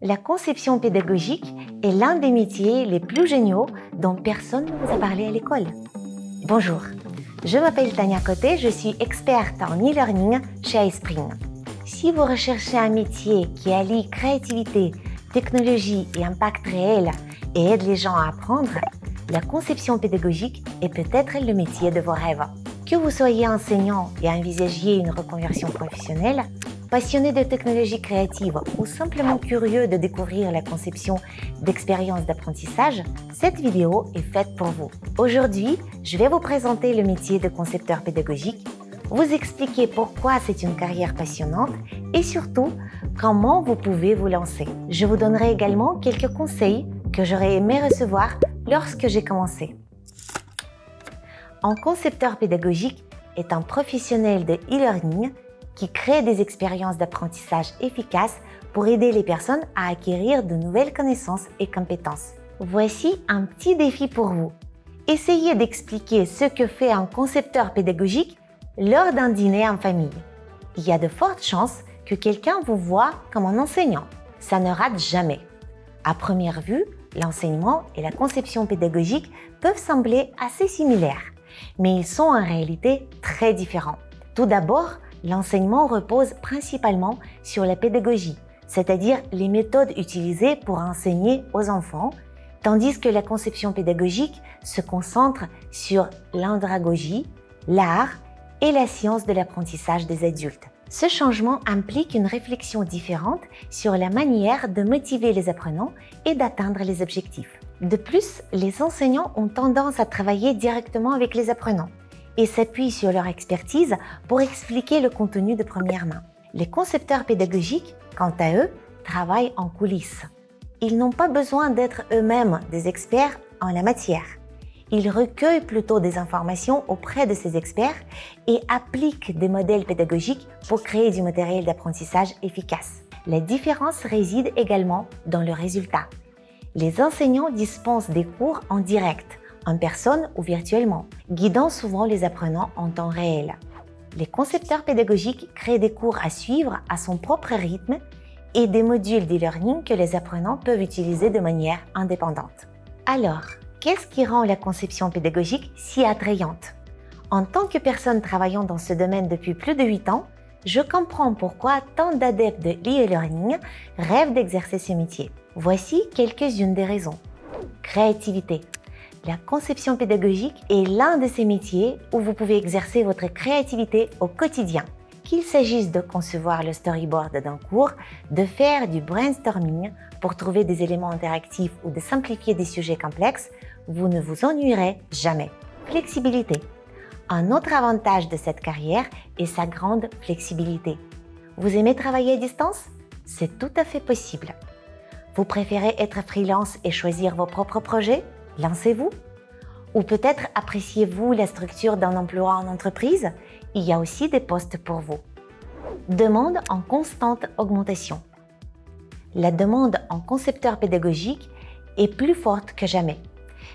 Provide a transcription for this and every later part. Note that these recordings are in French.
La conception pédagogique est l'un des métiers les plus géniaux dont personne ne vous a parlé à l'école. Bonjour, je m'appelle Tania Côté, je suis experte en e-learning chez iSpring. Si vous recherchez un métier qui allie créativité, technologie et impact réel et aide les gens à apprendre, la conception pédagogique est peut-être le métier de vos rêves. Que vous soyez enseignant et envisagiez une reconversion professionnelle, passionné de technologie créative ou simplement curieux de découvrir la conception d'expériences d'apprentissage, cette vidéo est faite pour vous. Aujourd'hui, je vais vous présenter le métier de concepteur pédagogique, vous expliquer pourquoi c'est une carrière passionnante et surtout, comment vous pouvez vous lancer. Je vous donnerai également quelques conseils que j'aurais aimé recevoir lorsque j'ai commencé. Un concepteur pédagogique est un professionnel de e-learning qui crée des expériences d'apprentissage efficaces pour aider les personnes à acquérir de nouvelles connaissances et compétences. Voici un petit défi pour vous. Essayez d'expliquer ce que fait un concepteur pédagogique lors d'un dîner en famille. Il y a de fortes chances que quelqu'un vous voie comme un enseignant. Ça ne rate jamais. À première vue, l'enseignement et la conception pédagogique peuvent sembler assez similaires, mais ils sont en réalité très différents. Tout d'abord, l'enseignement repose principalement sur la pédagogie, c'est-à-dire les méthodes utilisées pour enseigner aux enfants, tandis que la conception pédagogique se concentre sur l'andragogie, l'art et la science de l'apprentissage des adultes. Ce changement implique une réflexion différente sur la manière de motiver les apprenants et d'atteindre les objectifs. De plus, les enseignants ont tendance à travailler directement avec les apprenants et s'appuient sur leur expertise pour expliquer le contenu de première main. Les concepteurs pédagogiques, quant à eux, travaillent en coulisses. Ils n'ont pas besoin d'être eux-mêmes des experts en la matière. Ils recueillent plutôt des informations auprès de ces experts et appliquent des modèles pédagogiques pour créer du matériel d'apprentissage efficace. La différence réside également dans le résultat. Les enseignants dispensent des cours en direct, en personne ou virtuellement, guidant souvent les apprenants en temps réel. Les concepteurs pédagogiques créent des cours à suivre à son propre rythme et des modules d'e-learning que les apprenants peuvent utiliser de manière indépendante. Alors, qu'est-ce qui rend la conception pédagogique si attrayante? En tant que personne travaillant dans ce domaine depuis plus de 8 ans, je comprends pourquoi tant d'adeptes de l'e-learning rêvent d'exercer ce métier. Voici quelques-unes des raisons. Créativité. La conception pédagogique est l'un de ces métiers où vous pouvez exercer votre créativité au quotidien. Qu'il s'agisse de concevoir le storyboard d'un cours, de faire du brainstorming pour trouver des éléments interactifs ou de simplifier des sujets complexes, vous ne vous ennuierez jamais. Flexibilité. Un autre avantage de cette carrière est sa grande flexibilité. Vous aimez travailler à distance? C'est tout à fait possible. Vous préférez être freelance et choisir vos propres projets? Lancez-vous. Ou peut-être appréciez-vous la structure d'un emploi en entreprise? Il y a aussi des postes pour vous. Demande en constante augmentation. La demande en concepteur pédagogique est plus forte que jamais.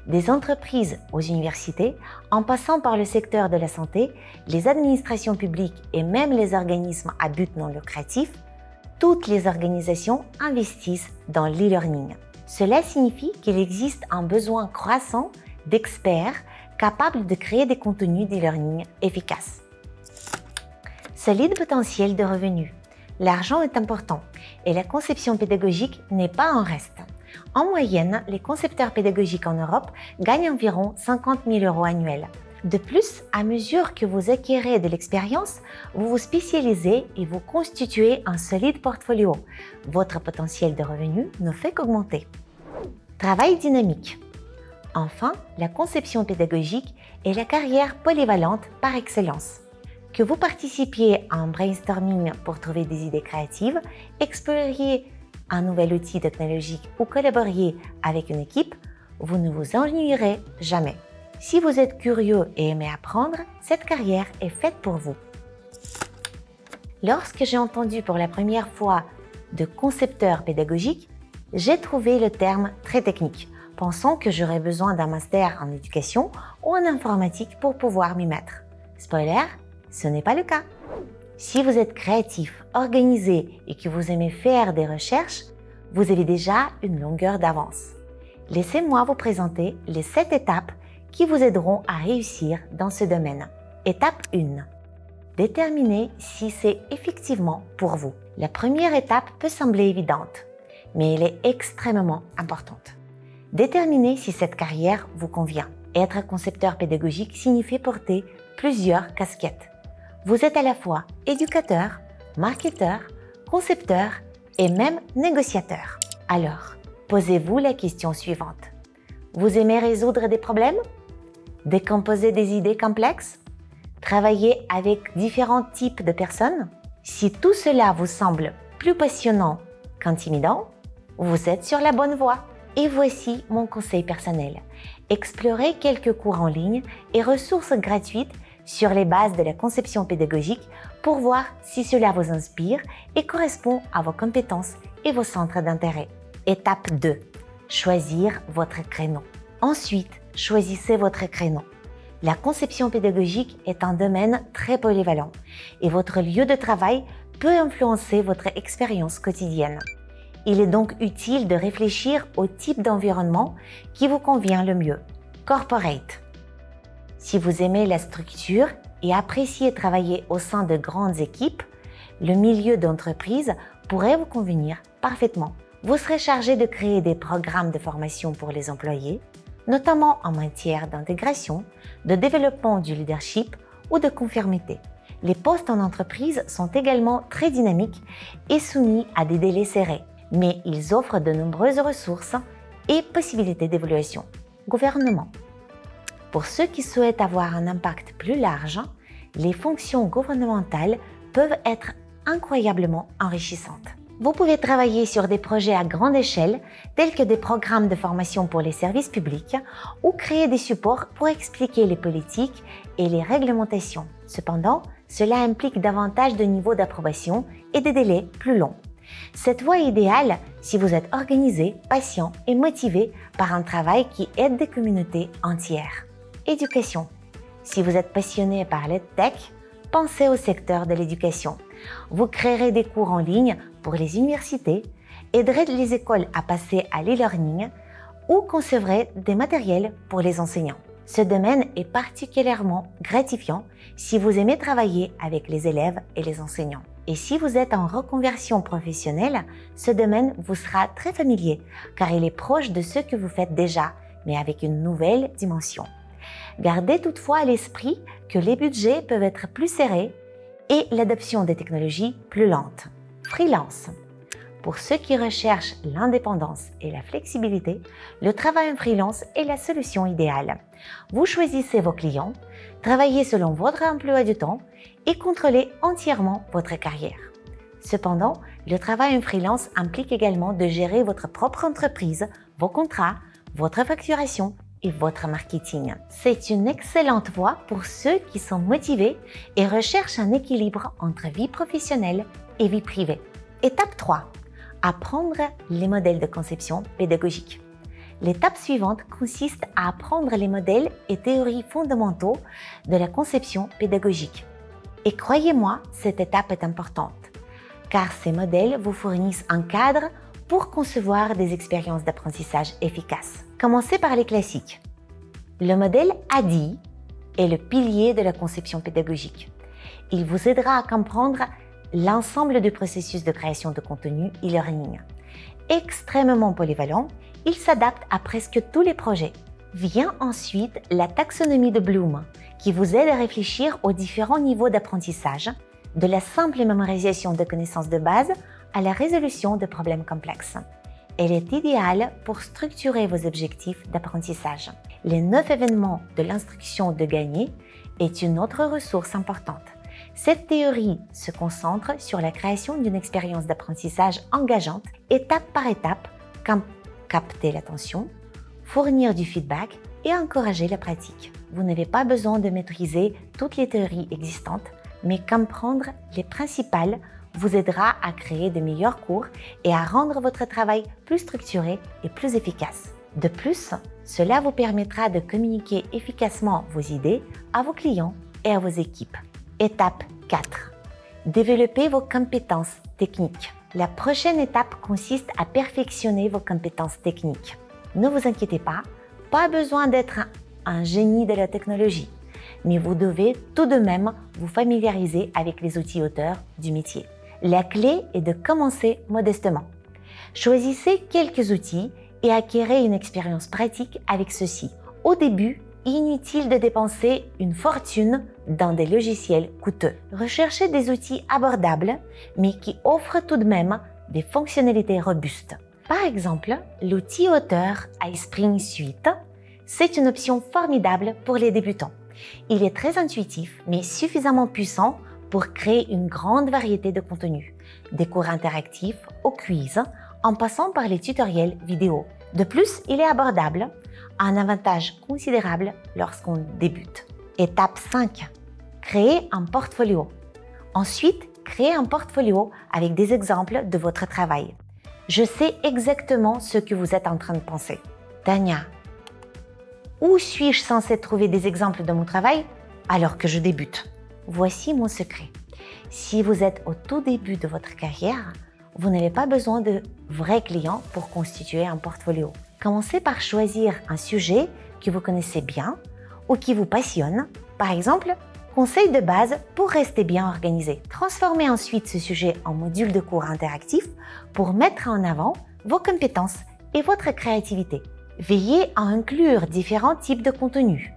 Des entreprises aux universités, en passant par le secteur de la santé, les administrations publiques et même les organismes à but non lucratif, toutes les organisations investissent dans l'e-learning. Cela signifie qu'il existe un besoin croissant d'experts capables de créer des contenus d'e-learning efficaces. Solide potentiel de revenus. L'argent est important et la conception pédagogique n'est pas en reste. En moyenne, les concepteurs pédagogiques en Europe gagnent environ 50 000 € annuels. De plus, à mesure que vous acquérez de l'expérience, vous vous spécialisez et vous constituez un solide portfolio. Votre potentiel de revenus ne fait qu'augmenter. Travail dynamique. Enfin, la conception pédagogique est la carrière polyvalente par excellence. Que vous participiez à un brainstorming pour trouver des idées créatives, exploriez un nouvel outil technologique ou collaboriez avec une équipe, vous ne vous ennuierez jamais. Si vous êtes curieux et aimez apprendre, cette carrière est faite pour vous. Lorsque j'ai entendu pour la première fois de concepteur pédagogique, j'ai trouvé le terme très technique, pensant que j'aurais besoin d'un master en éducation ou en informatique pour pouvoir m'y mettre. Spoiler, ce n'est pas le cas. Si vous êtes créatif, organisé et que vous aimez faire des recherches, Vous avez déjà une longueur d'avance. Laissez-moi vous présenter les 7 étapes qui vous aideront à réussir dans ce domaine. Étape 1. Déterminez si c'est effectivement pour vous. La première étape peut sembler évidente, mais elle est extrêmement importante. Déterminez si cette carrière vous convient. Être concepteur pédagogique signifie porter plusieurs casquettes. Vous êtes à la fois éducateur, marketeur, concepteur et même négociateur. Alors, posez-vous la question suivante. Vous aimez résoudre des problèmes? Décomposer des idées complexes? Travailler avec différents types de personnes? Si tout cela vous semble plus passionnant qu'intimidant, vous êtes sur la bonne voie. Et voici mon conseil personnel. Explorez quelques cours en ligne et ressources gratuites sur les bases de la conception pédagogique pour voir si cela vous inspire et correspond à vos compétences et vos centres d'intérêt. Étape 2. Choisir votre créneau. Ensuite, choisissez votre créneau. La conception pédagogique est un domaine très polyvalent et votre lieu de travail peut influencer votre expérience quotidienne. Il est donc utile de réfléchir au type d'environnement qui vous convient le mieux. Corporate. Si vous aimez la structure et appréciez travailler au sein de grandes équipes, le milieu d'entreprise pourrait vous convenir parfaitement. Vous serez chargé de créer des programmes de formation pour les employés, notamment en matière d'intégration, de développement du leadership ou de conformité. Les postes en entreprise sont également très dynamiques et soumis à des délais serrés, mais ils offrent de nombreuses ressources et possibilités d'évolution. Gouvernement. Pour ceux qui souhaitent avoir un impact plus large, les fonctions gouvernementales peuvent être incroyablement enrichissantes. Vous pouvez travailler sur des projets à grande échelle, tels que des programmes de formation pour les services publics, ou créer des supports pour expliquer les politiques et les réglementations. Cependant, cela implique davantage de niveaux d'approbation et des délais plus longs. Cette voie est idéale si vous êtes organisé, patient et motivé par un travail qui aide des communautés entières. Éducation. Si vous êtes passionné par l'EdTech, pensez au secteur de l'éducation. Vous créerez des cours en ligne pour les universités, aiderez les écoles à passer à l'e-learning ou concevrez des matériels pour les enseignants. Ce domaine est particulièrement gratifiant si vous aimez travailler avec les élèves et les enseignants. Et si vous êtes en reconversion professionnelle, ce domaine vous sera très familier car il est proche de ce que vous faites déjà, mais avec une nouvelle dimension. Gardez toutefois à l'esprit que les budgets peuvent être plus serrés et l'adoption des technologies plus lente. Freelance. Pour ceux qui recherchent l'indépendance et la flexibilité, le travail en freelance est la solution idéale. Vous choisissez vos clients, travaillez selon votre emploi du temps et contrôlez entièrement votre carrière. Cependant, le travail en freelance implique également de gérer votre propre entreprise, vos contrats, votre facturation et votre marketing. C'est une excellente voie pour ceux qui sont motivés et recherchent un équilibre entre vie professionnelle et vie privée. Étape 3. Apprendre les modèles de conception pédagogique. L'étape suivante consiste à apprendre les modèles et théories fondamentaux de la conception pédagogique. Et croyez-moi, cette étape est importante, car ces modèles vous fournissent un cadre pour concevoir des expériences d'apprentissage efficaces. Commencez par les classiques. Le modèle ADDIE est le pilier de la conception pédagogique. Il vous aidera à comprendre l'ensemble du processus de création de contenu e-learning. Extrêmement polyvalent, il s'adapte à presque tous les projets. Vient ensuite la taxonomie de Bloom, qui vous aide à réfléchir aux différents niveaux d'apprentissage, de la simple mémorisation de connaissances de base à la résolution de problèmes complexes. Elle est idéale pour structurer vos objectifs d'apprentissage. Les 9 événements de l'instruction de gagner est une autre ressource importante. Cette théorie se concentre sur la création d'une expérience d'apprentissage engageante, étape par étape, comme capter l'attention, fournir du feedback et encourager la pratique. Vous n'avez pas besoin de maîtriser toutes les théories existantes, mais comprendre les principales vous aidera à créer de meilleurs cours et à rendre votre travail plus structuré et plus efficace. De plus, cela vous permettra de communiquer efficacement vos idées à vos clients et à vos équipes. Étape 4. Développez vos compétences techniques. La prochaine étape consiste à perfectionner vos compétences techniques. Ne vous inquiétez pas besoin d'être un génie de la technologie, mais vous devez tout de même vous familiariser avec les outils auteurs du métier. La clé est de commencer modestement. Choisissez quelques outils et acquérez une expérience pratique avec ceux-ci. Au début, inutile de dépenser une fortune dans des logiciels coûteux. Recherchez des outils abordables, mais qui offrent tout de même des fonctionnalités robustes. Par exemple, l'outil auteur iSpring Suite, c'est une option formidable pour les débutants. Il est très intuitif, mais suffisamment puissant pour créer une grande variété de contenus, des cours interactifs au quiz, en passant par les tutoriels vidéo. De plus, il est abordable, un avantage considérable lorsqu'on débute. Étape 5. Créer un portfolio. Ensuite, créez un portfolio avec des exemples de votre travail. Je sais exactement ce que vous êtes en train de penser. Tania, où suis-je censée trouver des exemples de mon travail alors que je débute? Voici mon secret. Si vous êtes au tout début de votre carrière, vous n'avez pas besoin de vrais clients pour constituer un portfolio. Commencez par choisir un sujet que vous connaissez bien ou qui vous passionne. Par exemple, conseil de base pour rester bien organisé. Transformez ensuite ce sujet en module de cours interactif pour mettre en avant vos compétences et votre créativité. Veillez à inclure différents types de contenus,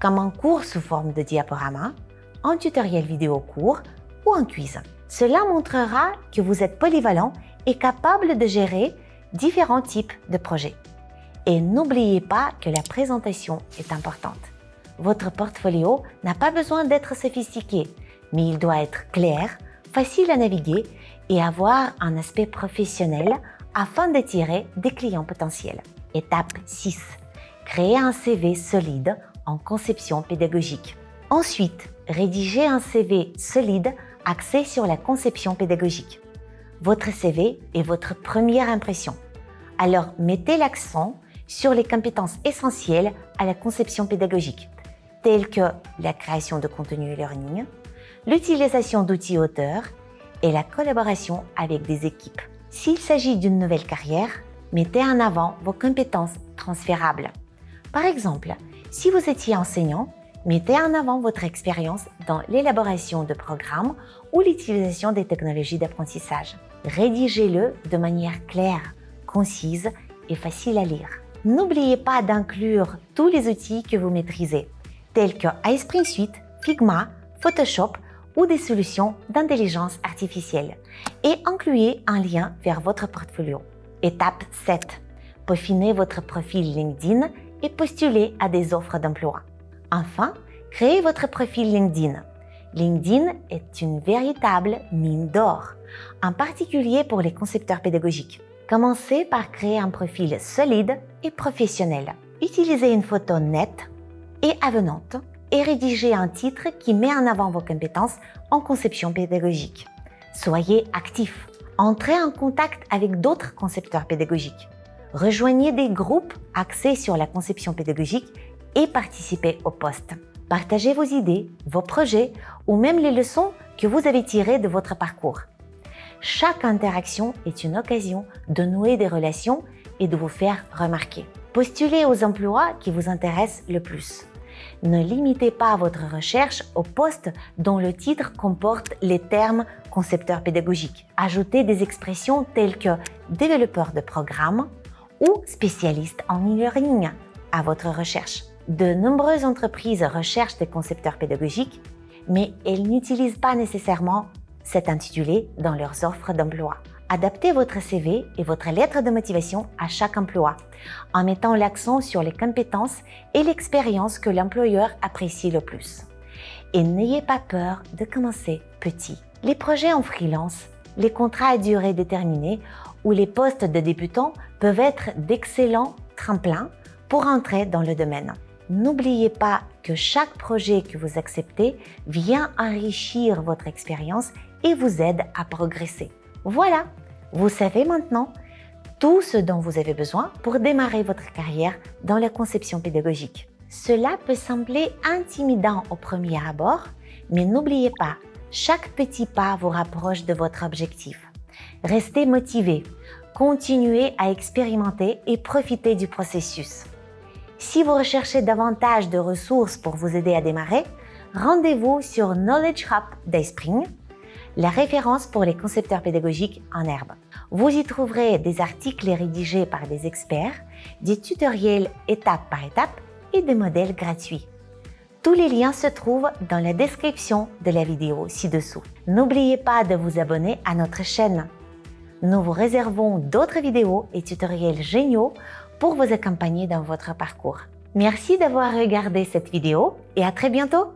comme un cours sous forme de diaporama, un tutoriel vidéo court ou un quiz. Cela montrera que vous êtes polyvalent et capable de gérer différents types de projets. Et n'oubliez pas que la présentation est importante. Votre portfolio n'a pas besoin d'être sophistiqué, mais il doit être clair, facile à naviguer et avoir un aspect professionnel afin d'attirer des clients potentiels. Étape 6. Créer un CV solide en conception pédagogique. Ensuite, rédigez un CV solide axé sur la conception pédagogique. Votre CV est votre première impression. Alors, mettez l'accent sur les compétences essentielles à la conception pédagogique, telles que la création de contenu e-learning, l'utilisation d'outils auteurs et la collaboration avec des équipes. S'il s'agit d'une nouvelle carrière, mettez en avant vos compétences transférables. Par exemple, si vous étiez enseignant, mettez en avant votre expérience dans l'élaboration de programmes ou l'utilisation des technologies d'apprentissage. Rédigez-le de manière claire, concise et facile à lire. N'oubliez pas d'inclure tous les outils que vous maîtrisez, tels que iSpring Suite, Figma, Photoshop ou des solutions d'intelligence artificielle, et incluez un lien vers votre portfolio. Étape 7. Peaufinez votre profil LinkedIn et postulez à des offres d'emploi. Enfin, créez votre profil LinkedIn. LinkedIn est une véritable mine d'or, en particulier pour les concepteurs pédagogiques. Commencez par créer un profil solide et professionnel. Utilisez une photo nette et avenante et rédigez un titre qui met en avant vos compétences en conception pédagogique. Soyez actif. Entrez en contact avec d'autres concepteurs pédagogiques. Rejoignez des groupes axés sur la conception pédagogique et participez au poste. Partagez vos idées, vos projets ou même les leçons que vous avez tirées de votre parcours. Chaque interaction est une occasion de nouer des relations et de vous faire remarquer. Postulez aux emplois qui vous intéressent le plus. Ne limitez pas votre recherche aux postes dont le titre comporte les termes concepteur pédagogique. Ajoutez des expressions telles que développeur de programme ou spécialiste en e-learning à votre recherche. De nombreuses entreprises recherchent des concepteurs pédagogiques, mais elles n'utilisent pas nécessairement cet intitulé dans leurs offres d'emploi. Adaptez votre CV et votre lettre de motivation à chaque emploi, en mettant l'accent sur les compétences et l'expérience que l'employeur apprécie le plus. Et n'ayez pas peur de commencer petit. Les projets en freelance, les contrats à durée déterminée ou les postes de débutants peuvent être d'excellents tremplins pour entrer dans le domaine. N'oubliez pas que chaque projet que vous acceptez vient enrichir votre expérience et vous aide à progresser. Voilà, vous savez maintenant tout ce dont vous avez besoin pour démarrer votre carrière dans la conception pédagogique. Cela peut sembler intimidant au premier abord, mais n'oubliez pas, chaque petit pas vous rapproche de votre objectif. Restez motivé, continuez à expérimenter et profitez du processus. Si vous recherchez davantage de ressources pour vous aider à démarrer, rendez-vous sur Knowledge Hub d'Espring, la référence pour les concepteurs pédagogiques en herbe. Vous y trouverez des articles rédigés par des experts, des tutoriels étape par étape et des modèles gratuits. Tous les liens se trouvent dans la description de la vidéo ci-dessous. N'oubliez pas de vous abonner à notre chaîne. Nous vous réservons d'autres vidéos et tutoriels géniaux pour vous accompagner dans votre parcours. Merci d'avoir regardé cette vidéo et à très bientôt!